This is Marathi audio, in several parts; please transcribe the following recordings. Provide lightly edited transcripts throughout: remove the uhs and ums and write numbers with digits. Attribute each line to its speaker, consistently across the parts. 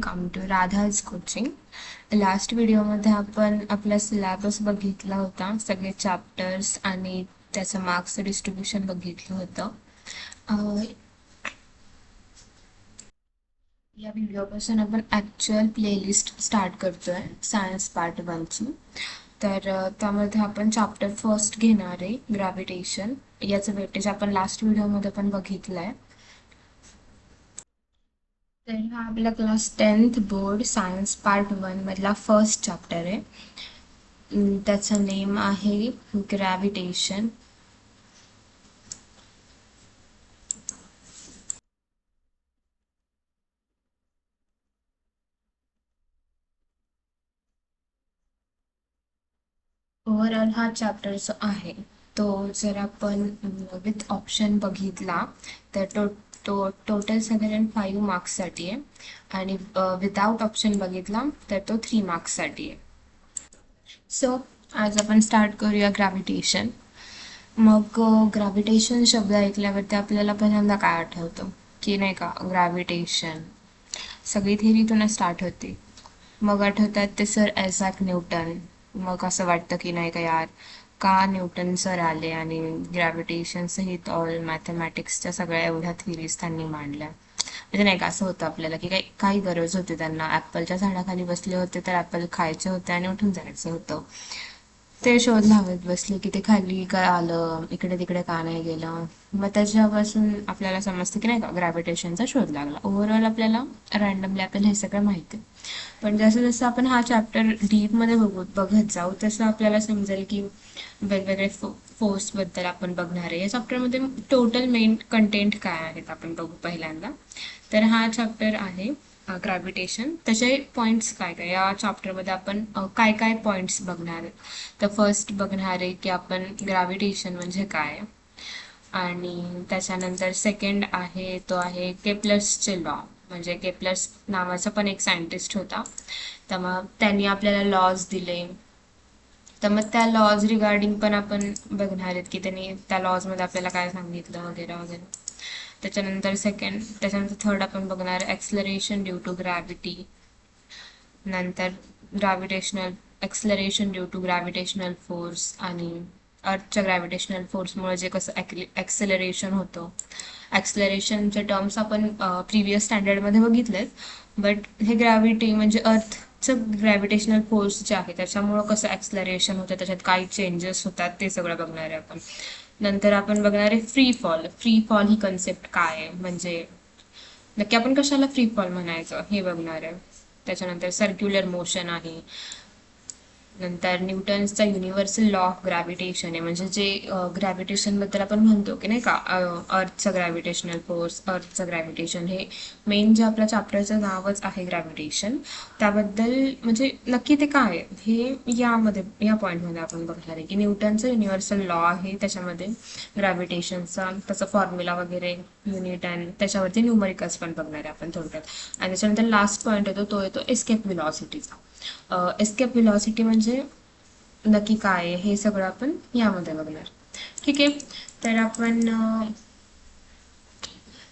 Speaker 1: Welcome to Radha's coaching. Last व्हिडिओमध्ये आपण आपला सिलेबस बघितला होता, सगळे चॅप्टर्स आणि त्याचं मार्क्स डिस्ट्रीब्युशन बघितलं होतं. या व्हिडिओपासून आपण ॲक्च्युअल प्लेलिस्ट स्टार्ट करतोय सायन्स पार्ट 1ची. तर त्यामध्ये आपण चॅप्टर फर्स्ट घेणार आहे, ग्रॅव्हिटेशन. याचं वेटेज आपण लास्ट व्हिडिओमध्ये पण बघितलं आहे. तर हा आपला class 10th board science part 1 मधला फर्स्ट चॅप्टर आहे. त्याचं नेम आहे ग्रॅव्हिटेशन. ओव्हरऑल हा चॅप्टर जो आहे तो जर आपण विथ ऑप्शन बघितला तर टोटल साधारण 5 मार्क्ससाठी आहे, आणि विदाउट ऑप्शन बघितला तर तो 3 मार्क्ससाठी आहे. सो आज आपण स्टार्ट करूया ग्रॅव्हिटेशन. मग ग्रॅव्हिटेशन शब्द ऐकल्यावरती आपल्याला पहिल्यांदा काय आठवतं की नाही का, ग्रॅव्हिटेशन सगळी थिअरीतूनच स्टार्ट होते. मग आठवतात ते सर ॲझॅक न्यूटन. मग असं वाटतं की नाही का यार, का न्यूटन सर आले आणि ग्रॅव्हिटेशन सहित ऑल मॅथमॅटिक्सच्या सगळ्या एवढ्या थिअरीज त्यांनी मांडल्या. म्हणजे नाही का, असं होतं आपल्याला की काही गरज होती त्यांना. ॲपलच्या झाडाखाली बसले होते तर ॲपल खायचे होते आणि उठून जायचं होतं. ते शोध लावत बसले की ते खाली काय आलं, इकडे तिकडे का नाही गेलं. मग त्याच्यापासून आपल्याला समजतं की नाही का, ग्रॅव्हिटेशनचा शोध लागला. ओव्हरऑल आपल्याला रँडमली आपल्याला हे सगळं माहिती आहे. पण जसं जसं आपण हा चॅप्टर डीपमध्ये बघत जाऊ तसं आपल्याला समजेल की वेगवेगळे फोर्सबद्दल आपण बघणार आहे. या चॅप्टरमध्ये टोटल मेन कंटेंट काय आहेत आपण बघू पहिल्यांदा. तर हा चॅप्टर आहे ग्रॅव्हिटेशन. त्याचे पॉईंट्स काय काय, या चॅप्टरमध्ये आपण काय काय पॉईंट्स बघणार आहे. तर फर्स्ट बघणार आहे की आपण ग्रॅव्हिटेशन म्हणजे काय, आणि त्याच्यानंतर सेकंड आहे तो आहे केप्लर्सचे लॉ. म्हणजे केप्लर्स नावाचा पण एक सायंटिस्ट होता, तर मग त्यांनी आपल्याला लॉज दिले. तर मग त्या लॉज रिगार्डिंग पण आपण बघणार आहेत की त्यांनी त्या लॉजमध्ये आपल्याला काय सांगितलं वगैरे वगैरे. त्याच्यानंतर थर्ड आपण बघणार ॲक्सलरेशन ड्यू टू ग्रॅव्हिटी. नंतर acceleration due to gravitational force, आणि अर्थच्या ग्रॅव्हिटेशनल फोर्समुळे जे कसं ॲक्सेलरेशन होतं. ॲक्सलरेशनचे टर्म्स आपण प्रिव्हियस स्टँडर्डमध्ये बघितलेत, बट हे ग्रॅव्हिटी म्हणजे अर्थचं ग्रॅव्हिटेशनल फोर्स जे आहे त्याच्यामुळं कसं ॲक्सलरेशन होतं, त्याच्यात काही चेंजेस होतात, ते सगळं बघणार आहे आपण. नंतर आपण बघणार आहे फ्री फॉल ही कन्सेप्ट काय आहे, म्हणजे नक्की आपण कशाला फ्री फॉल म्हणायचं हे बघणार आहे. त्याच्यानंतर सर्क्युलर मोशन आहे. नंतर न्यूटन्सचा युनिव्हर्सल लॉ ऑफ ग्रॅव्हिटेशन आहे, म्हणजे जे ग्रॅव्हिटेशनबद्दल आपण म्हणतो की नाही का, अर्थचं ग्रॅव्हिटेशनल फोर्स, अर्थचं ग्रॅव्हिटेशन, हे मेन जे आपल्या चॅप्टरचं नावच आहे ग्रॅव्हिटेशन. त्याबद्दल म्हणजे नक्की ते काय आहे हे या पॉईंटमध्ये आपण बघणार आहे की न्यूटनचं युनिव्हर्सल लॉ आहे, त्याच्यामध्ये ग्रॅव्हिटेशनचा त्याचा फॉर्म्युला वगैरे, युनिट, आणि त्याच्यावरती न्यूमरिकल्स पण बघणार आहे आपण थोडक्यात. आणि त्याच्यानंतर लास्ट पॉईंट येतो तो येतो एस्केप व्हेलॉसिटीचा. एस्केप व्हेलॉसिटी म्हणजे नक्की काय आहे हे सगळं आपण यामध्ये बघणार. ठीक आहे, तर आपण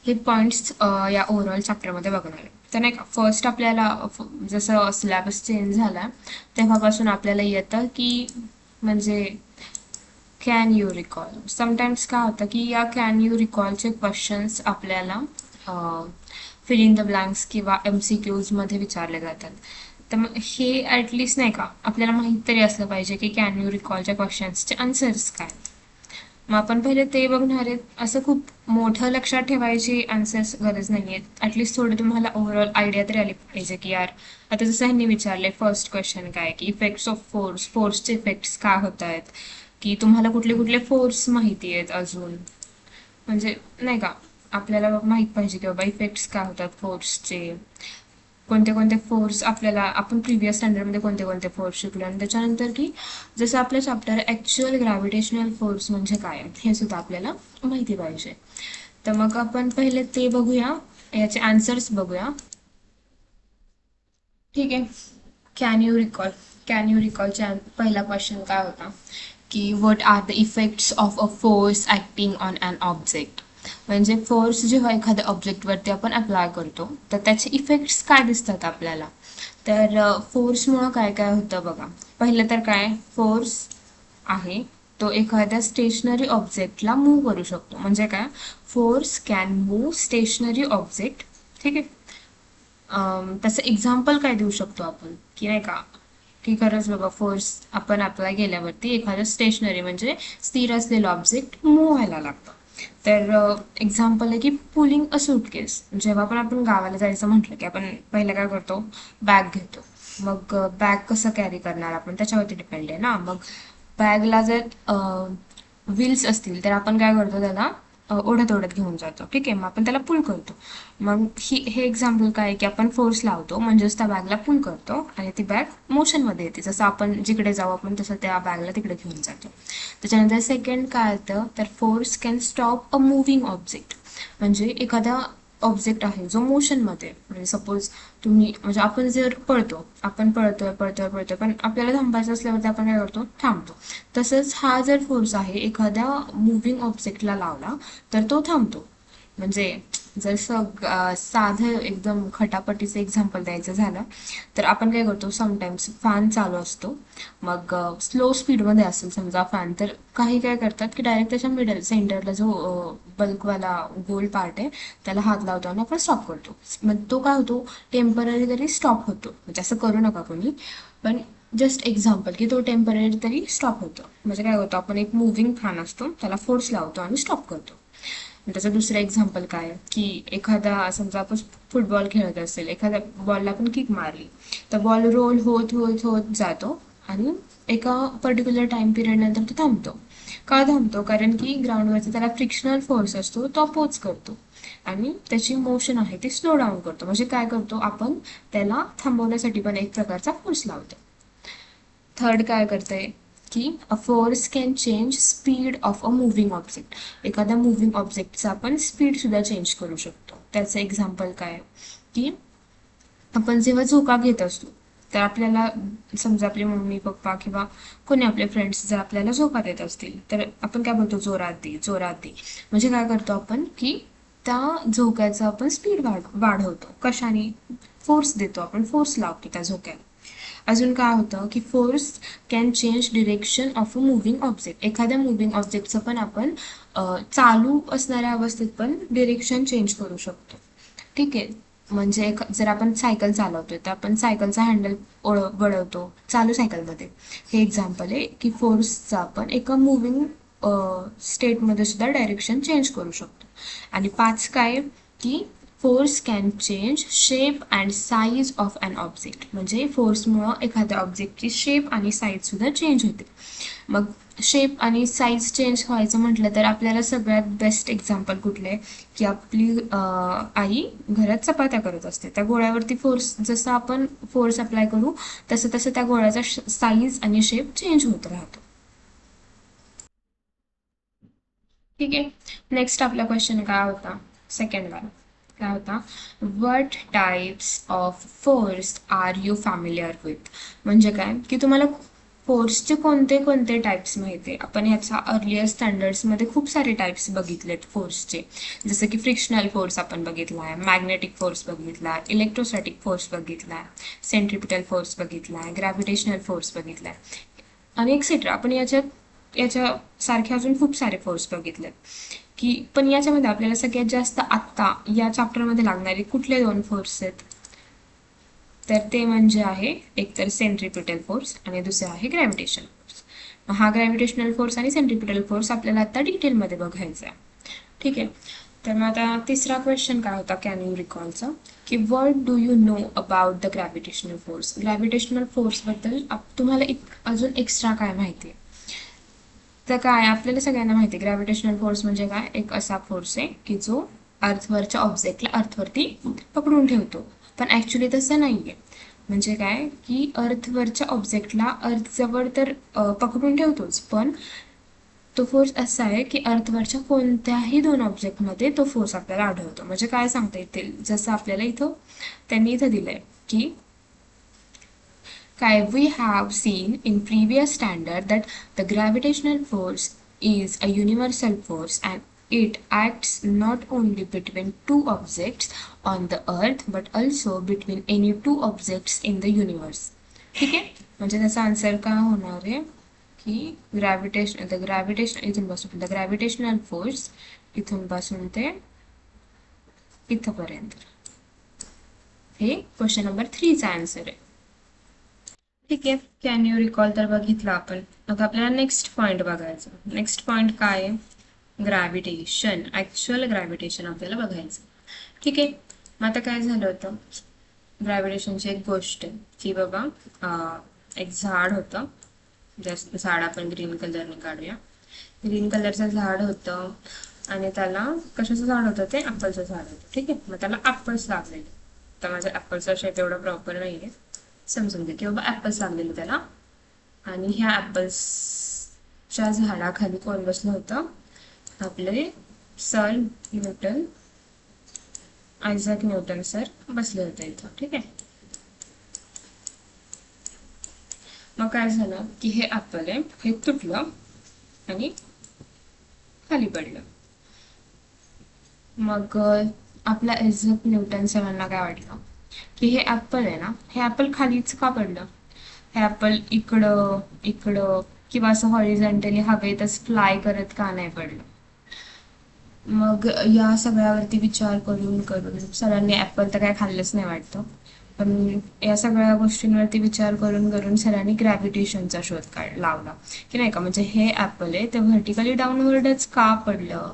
Speaker 1: हे पॉईंट्स या ओव्हरऑल चॅप्टरमध्ये बघणार आहे. तर नाही का, फर्स्ट आपल्याला जसं सिलेबस चेंज झाला तेव्हापासून आपल्याला येतं की म्हणजे कॅन यू रिकॉल. समटाईम्स काय होतं की या कॅन यू रिकॉलचे क्वेश्चन्स आपल्याला फिल इन द ब्लँक्स किंवा MCQजमध्ये विचारले जातात. तर मग हे ॲटलिस्ट नाही का आपल्याला माहीत तरी असलं पाहिजे की कॅन यू रिकॉलच्या क्वेश्चन्सचे आन्सर्स काय. मग आपण पहिले ते बघणार आहेत. असं खूप मोठं लक्षात ठेवायची आन्सर्स गरज नाही आहेत, ॲटलिस्ट थोडं तुम्हाला ओव्हरऑल आयडिया तरी आली पाहिजे की यार, आता जसं ह्यांनी विचारले फर्स्ट क्वेश्चन काय की इफेक्ट्स ऑफ फोर्सचे इफेक्ट्स काय होत आहेत, की तुम्हाला कुठले कुठले फोर्स माहिती आहेत अजून, म्हणजे नाही का आपल्याला माहीत पाहिजे की बाबा इफेक्ट्स काय होतात फोर्सचे, कोणते कोणते फोर्स आपल्याला, आपण प्रिव्हियस स्टँडर्डमध्ये कोणते कोणते फोर्स शिकलो. आणि त्याच्यानंतर की जसं आपलं चॅप्टर ॲक्च्युअल ग्रॅव्हिटेशनल फोर्स म्हणजे काय हे सुद्धा आपल्याला माहिती पाहिजे. तर मग आपण पहिले ते बघूया, याचे आन्सर्स बघूया. ठीक आहे, कॅन यू रिकॉलचा पहिला क्वेश्चन काय होता की what are the effects of a force acting on an object. म्हणजे फोर्स जेव्हा एखाद्या ऑब्जेक्टवरती आपण अप्लाय करतो तर त्याचे इफेक्ट्स काय दिसतात आपल्याला. तर फोर्समुळं काय काय होतं बघा. पहिलं तर काय, फोर्स आहे तो एखाद्या स्टेशनरी ऑब्जेक्टला मूव्ह करू शकतो. म्हणजे काय, force can move stationary object. ठीक आहे. तसं एक्झाम्पल काय देऊ शकतो आपण, की नाही का, की खरंच बाबा फोर्स आपण अप्लाय केल्यावरती एखादं स्टेशनरी म्हणजे स्थिर असलेलं ऑब्जेक्ट मूव्ह व्हायला लागतं. तर एक्झाम्पल आहे की पुलिंग अ सूटकेस. जेव्हा पण आपण गावाला जायचं म्हटलं की आपण पहिलं काय करतो, बॅग घेतो. मग बॅग कसं कॅरी करणार आपण त्याच्यावरती डिपेंड आहे ना. मग बॅगला जर व्हील्स असतील तर आपण काय करतो, त्याला ओढत ओढत घेऊन जातो. ठीक आहे. मग आपण त्याला पुल करतो. मग हे एक्झाम्पल काय आहे की आपण फोर्स लावतो म्हणजेच त्या बॅगला पुल करतो आणि ती बॅग मोशनमध्ये येते. जसं आपण जिकडे जाऊ आपण तसं त्या बॅगला तिकडे घेऊन जातो. त्याच्यानंतर सेकंड काय येतं, तर force can stop a moving object. म्हणजे एखादा ऑब्जेक्ट आहे जो मोशनमध्ये, म्हणजे सपोज तुम्ही, म्हणजे आपण जर आपण पळतोय पण आपल्याला थांबायचं असल्यावरती आपण काय करतो, थांबतो. तसंच हा जर फोर्स आहे एखाद्या मुव्हिंग ऑब्जेक्टला लावला तर तो थांबतो. म्हणजे जसं साधं एकदम खटापटीचं एक्झाम्पल द्यायचं झालं तर आपण काय करतो, समटाईम्स फॅन चालू असतो. मग स्लो स्पीडमध्ये असेल समजा फॅन, तर काही काय करतात की डायरेक्ट त्याच्या मिडल सेंटरला जो बल्कवाला गोल पार्ट आहे त्याला हात लावतो आणि आपण स्टॉप करतो. मग तो काय होतो, टेम्पररी तरी स्टॉप होतो. म्हणजे असं करू नका कोणी, पण जस्ट एक्झाम्पल की तो टेम्पररी तरी स्टॉप होतो. म्हणजे काय होतं, आपण एक मुव्हिंग फॅन असतो त्याला फोर्स लावतो आणि स्टॉप करतो. त्याचं दुसरं एक्झाम्पल काय, की एखादा समजा आपण फुटबॉल खेळत असेल, एखाद्या बॉलला आपण किक मारली तर बॉल रोल होत होत होत जातो आणि एका पर्टिक्युलर टाइम पिरियड नंतर तो थांबतो. का थांबतो, कारण की ग्राउंडवरती त्याला फ्रिक्शनल फोर्स असतो तो अपोज करतो आणि त्याची मोशन आहे ती स्लो डाऊन करतो. म्हणजे काय करतो, आपण त्याला थांबवण्यासाठी पण एक प्रकारचा फोर्स लावतो. थर्ड काय करते, की a force can change speed of a moving object. एखाद्या मुव्हिंग ऑब्जेक्टचा आपण स्पीड सुद्धा चेंज करू शकतो. त्याचं एक्झाम्पल काय, की आपण जेव्हा झोका घेत असतो तर आपल्याला समजा आपले मम्मी पप्पा किंवा कोणी आपले फ्रेंड्स जर आपल्याला झोका देत असतील तर आपण काय बोलतो, जोरात दे जोरात दे. म्हणजे काय करतो आपण, की त्या झोक्याचा आपण स्पीड वाढवतो. कशाने, फोर्स देतो आपण, फोर्स लावतो त्या झोक्याला. अजून काय होतं, की force can change direction of a moving object. एखाद्या मुव्हिंग ऑब्जेक्टचं पण आपण चालू असणाऱ्या अवस्थेत पण डिरेक्शन चेंज करू शकतो. ठीक आहे. म्हणजे जर आपण सायकल चालवतोय तर आपण सायकलचा हँडल वळवतो चालू सायकलमध्ये. हे एक्झाम्पल आहे की फोर्सचा आपण एका मुव्हिंग स्टेटमध्ये सुद्धा डायरेक्शन चेंज करू शकतो. आणि 5 काय, की force can change shape and size of an object. म्हणजे फोर्समुळं एखाद्या ऑब्जेक्टची शेप आणि साईज सुद्धा चेंज होते. मग शेप आणि साईज चेंज व्हायचं म्हटलं तर आपल्याला सगळ्यात बेस्ट एक्झाम्पल कुठले, की आपली आई घरात चपात्या करत असते. त्या गोळ्यावरती फोर्स, जसं आपण फोर्स अप्लाय करू तसं तसं त्या गोळ्याचा साईज आणि शेप चेंज होत राहतो. ठीक आहे. नेक्स्ट आपला क्वेश्चन काय होता, सेकंड वन काय होता, what types of force are you familiar with. म्हणजे काय, की तुम्हाला फोर्सचे कोणते कोणते टाइप्स माहिती आहे. आपण ह्याच्या अर्लियर स्टँडर्ड्समध्ये खूप सारे टाइप्स बघितलेत फोर्सचे. जसं की फ्रिक्शनल फोर्स आपण बघितला आहे, मॅग्नेटिक फोर्स बघितला आहे, इलेक्ट्रोस्टॅटिक फोर्स बघितला आहे, सेंट्रिपिटल फोर्स बघितला आहे, ग्रॅव्हिटेशनल फोर्स बघितला आहे आणि एक्सेट्रा. आपण याच्या सारखे अजून खूप सारे फोर्स बघितलेत. की पण याच्यामध्ये आपल्याला सगळ्यात जास्त आत्ता या चॅप्टरमध्ये लागणारे कुठले 2 फोर्स आहेत, तर ते म्हणजे आहे एक तर सेंट्रिपिटल फोर्स आणि दुसरे आहे ग्रॅव्हिटेशनल फोर्स. हा ग्रॅव्हिटेशनल फोर्स आणि सेंट्रिपिटल फोर्स आपल्याला आता डिटेलमध्ये बघायचा आहे. ठीक आहे. तर मग आता तिसरा क्वेश्चन काय होता, कॅन यू रिकॉलचा, की what do you know about the gravitational force. Gravitational फोर्सबद्दल तुम्हाला अजून एक्स्ट्रा काय माहिती आहे. तर काय, आपल्याला सगळ्यांना माहिती आहे ग्रॅव्हिटेशनल फोर्स म्हणजे काय, एक असा फोर्स आहे की जो अर्थवरच्या ऑब्जेक्टला अर्थवरती पकडून ठेवतो. पण ॲक्च्युली तसं नाही आहे. म्हणजे काय, की अर्थवरच्या ऑब्जेक्टला अर्थजवळ तर पकडून ठेवतोच, पण तो फोर्स असा आहे की अर्थवरच्या कोणत्याही 2 ऑब्जेक्टमध्ये तो फोर्स आपल्याला आढळतो. म्हणजे काय सांगता येतील, जसं आपल्याला त्यांनी इथं दिलंय की काय, we have seen in previous standard that the gravitational force is a universal force and it acts not only between two objects on the earth but also between any two objects in the universe. ठीक आहे, म्हणजे त्याचा आन्सर काय होणार आहे की ग्रॅव्हिटेशन इथून पासून द ग्रॅव्हिटेशनल फोर्स इथून पासून ते इथपर्यंत, हे क्वेश्चन नंबर 3 चा आन्सर आहे. ठीक आहे, कॅन यू रिकॉल तर बघितलं आपण. आता आपल्याला नेक्स्ट पॉइंट बघायचं. नेक्स्ट पॉइंट काय आहे, ग्रॅव्हिटेशन, ॲक्च्युअल ग्रॅव्हिटेशन आपल्याला बघायचं. ठीक आहे, मग आता काय झालं होतं, ग्रॅव्हिटेशनची एक गोष्ट आहे की बाबा एक झाड होतं, जस्ट झाड आपण ग्रीन कलरने काढूया. ग्रीन कलरचं झाड होतं आणि त्याला कशाचं झाड होतं, ते ॲपलचं झाड होतं. ठीक आहे, मग त्याला ॲपल्स लागलेले. तर माझ्या ॲपलचा शेप एवढा प्रॉपर नाही आहे, समजून घे की बाबा ॲपल्स लागलेले त्याला. आणि ह्या ॲपल्सच्या झाडाखाली कोण बसलं होतं, आपले sir Newton, Isaac Newton sir बसले होते इथं. ठीक आहे, मग काय झालं की हे ॲपल आहे हे तुटलं आणि खाली पडलं. मग आपल्या आयझॅक न्यूटन सरांना काय वाटलं की हे ॲपल आहे ना, हे ॲपल खालीच का पडलं, हे ॲपल इकडं इकडं किंवा असं हॉरिझॉन्टली हवेतच फ्लाय करत का नाही पडलं. मग या सगळ्यावरती विचार करून करून सरांनी ॲपल तर काय खाल्लंच नाही वाटतं, पण या सगळ्या गोष्टींवरती विचार करून करून सरांनी ग्रॅव्हिटेशनचा शोध लावला की नाही का, म्हणजे हे ॲपल आहे ते व्हर्टिकली डाऊनवर्डच का पडलं,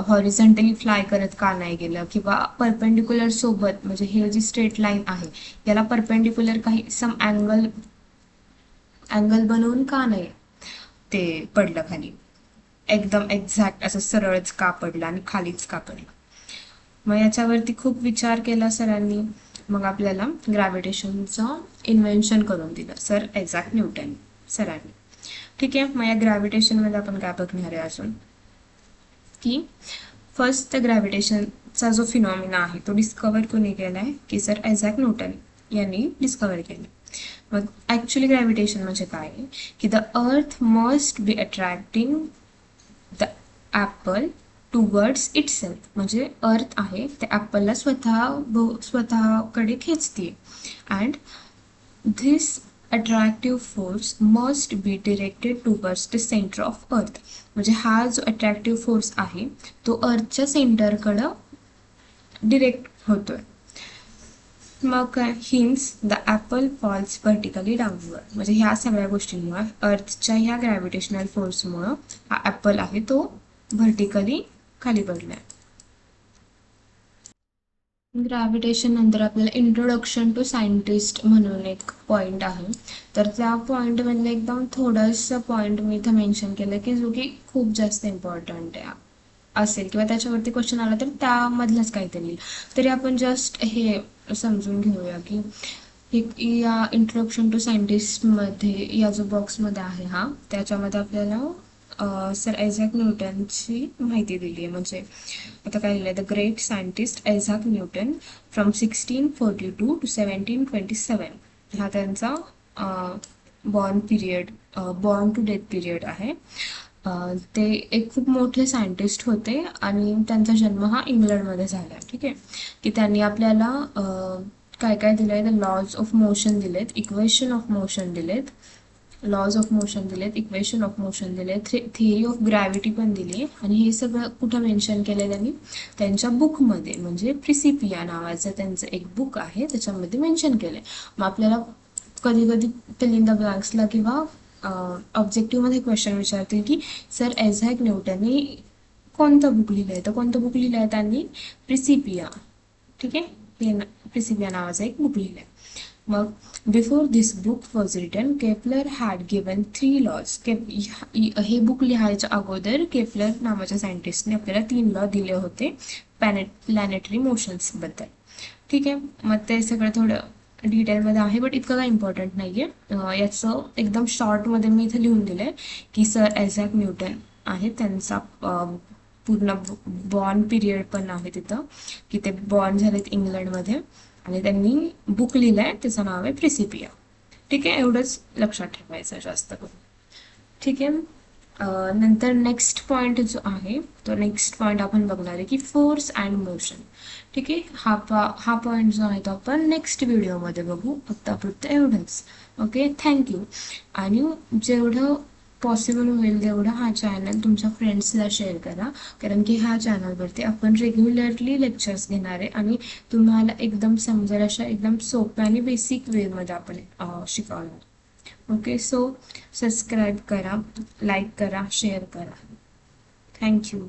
Speaker 1: हॉरिझॉन्टली फ्लाय करत का नाही गेलं, किंवा परपेंडिक्युलर सोबत, म्हणजे हे जी स्ट्रेट लाईन आहे याला परपेंडिक्युलर काही सम अँगल बनवून का नाही ते पडलं खाली, एकदम एक्झॅक्ट असं सरळच का पडलं आणि खालीच का पडलं. मग याच्यावरती खूप विचार केला सरांनी. मग आपल्याला ग्रॅव्हिटेशनचं इन्व्हेन्शन करून दिलं सर आयझॅक न्यूटन सरांनी. ठीक आहे, मग या ग्रॅव्हिटेशनमध्ये आपण काय बघणार आहे अजून की फर्स्ट ग्रॅव्हिटेशनचा जो फिनॉमिना आहे तो डिस्कवर कोणी केला आहे की सर आयझॅक न्यूटन यांनी डिस्कवर केलं. मग ॲक्च्युली ग्रॅव्हिटेशन म्हणजे काय आहे की the earth must be attracting the apple towards itself, म्हणजे अर्थ आहे ते ॲपलला स्वतःकडे खेचते. And this attractive force must be directed towards the centre of earth, म्हणजे हा जो अट्रॅक्टिव्ह फोर्स आहे तो अर्थच्या सेंटरकडं डिरेक्ट होतोय. मग hence the apple falls vertically downward, म्हणजे ह्या सगळ्या गोष्टींमुळे अर्थच्या ह्या ग्रॅव्हिटेशनल फोर्समुळं हा ॲपल आहे तो व्हर्टिकली खाली पडलाय. ग्रॅव्हिटेशन नंतर आपल्याला इंट्रोडक्शन टू सायंटिस्ट म्हणून एक पॉईंट आहे. तर त्या पॉईंटमधलं एकदम थोडंसं पॉईंट मी इथं मेन्शन केलं की जो की खूप जास्त इम्पॉर्टंट आहे असेल किंवा त्याच्यावरती क्वेश्चन आला तर त्यामधलंच काहीतरी येईल. तरी आपण जस्ट हे समजून घेऊया की या इंट्रोडक्शन टू सायंटिस्टमध्ये या जो बॉक्समध्ये आहे हा, त्याच्यामध्ये आपल्याला सर आयझॅक न्यूटनची माहिती दिली आहे. म्हणजे आता काय लिहिलं आहे, the great scientist Isaac Newton from 1642 to 1727, हा त्यांचा बॉर्न टू डेथ पिरियड आहे. ते एक खूप मोठे सायंटिस्ट होते आणि त्यांचा जन्म हा इंग्लंडमध्ये झाला. ठीक आहे, की त्यांनी आपल्याला काय काय दिलं आहे, द लॉज ऑफ मोशन दिलेत, इक्वेशन ऑफ मोशन दिलेत, लॉज ऑफ मोशन दिलेत, इक्वेशन ऑफ मोशन दिले, थिअरी ऑफ ग्रॅव्हिटी पण दिली. आणि हे सगळं कुठं मेन्शन केलं त्यांनी, त्यांच्या बुकमध्ये, म्हणजे प्रिसिपिया नावाचं त्यांचं एक बुक आहे त्याच्यामध्ये मेन्शन केलं. मग आपल्याला कधी कधी फिल इन द ब्लँक्सला किंवा ऑब्जेक्टिव्हमध्ये क्वेश्चन विचारतील की सर आयझॅक न्यूटनने कोणतं बुक लिहिलं आहे, तर कोणतं बुक लिहिलं आहे त्यांनी, प्रिसिपिया. ठीक आहे, प्रिसिपिया नावाचं एक बुक लिहिलं आहे. मग before this book was written Kepler had given 3 laws. हे बुक लिहायच्या अगोदर केपलर नावाच्या सायंटिस्टने आपल्याला 3 लॉ दिले होते प्लॅनेटरी मोशन्सबद्दल. ठीक आहे, मग ते सगळं थोडं डिटेलमध्ये आहे बट इतकं काही इम्पॉर्टंट नाही आहे. याचं एकदम शॉर्टमध्ये मी इथं लिहून दिलं आहे की सर आयझॅक न्यूटन आहे, त्यांचा पूर्ण बॉर्न पिरियड पण आहे तिथं की ते बॉर्न झालेत इंग्लंडमध्ये आणि त्यांनी बुक लिहिलं आहे त्याचं नाव आहे प्रिसिपिया. ठीक आहे, एवढंच लक्षात ठेवायचं जास्त करून. ठीक आहे, नंतर नेक्स्ट पॉईंट जो आहे तो नेक्स्ट पॉईंट आपण बघणार आहे की फोर्स अँड मोशन. ठीक आहे, हा पॉईंट जो आहे तो आपण नेक्स्ट व्हिडिओमध्ये बघू. आत्तापुरतं एवढंच. Okay, thank you. आणि जेवढं पॉसिबल होईल तेवढं हा चॅनल तुमच्या फ्रेंड्सला शेअर करा, कारण की ह्या चॅनलवरती आपण रेग्युलरली लेक्चर्स घेणार आहे आणि तुम्हाला एकदम समजेल अशा एकदम सोप्या आणि बेसिक वेमध्ये आपण शिकवणार. ओके, सो सबस्क्राईब करा, लाईक करा, शेअर करा. थँक्यू.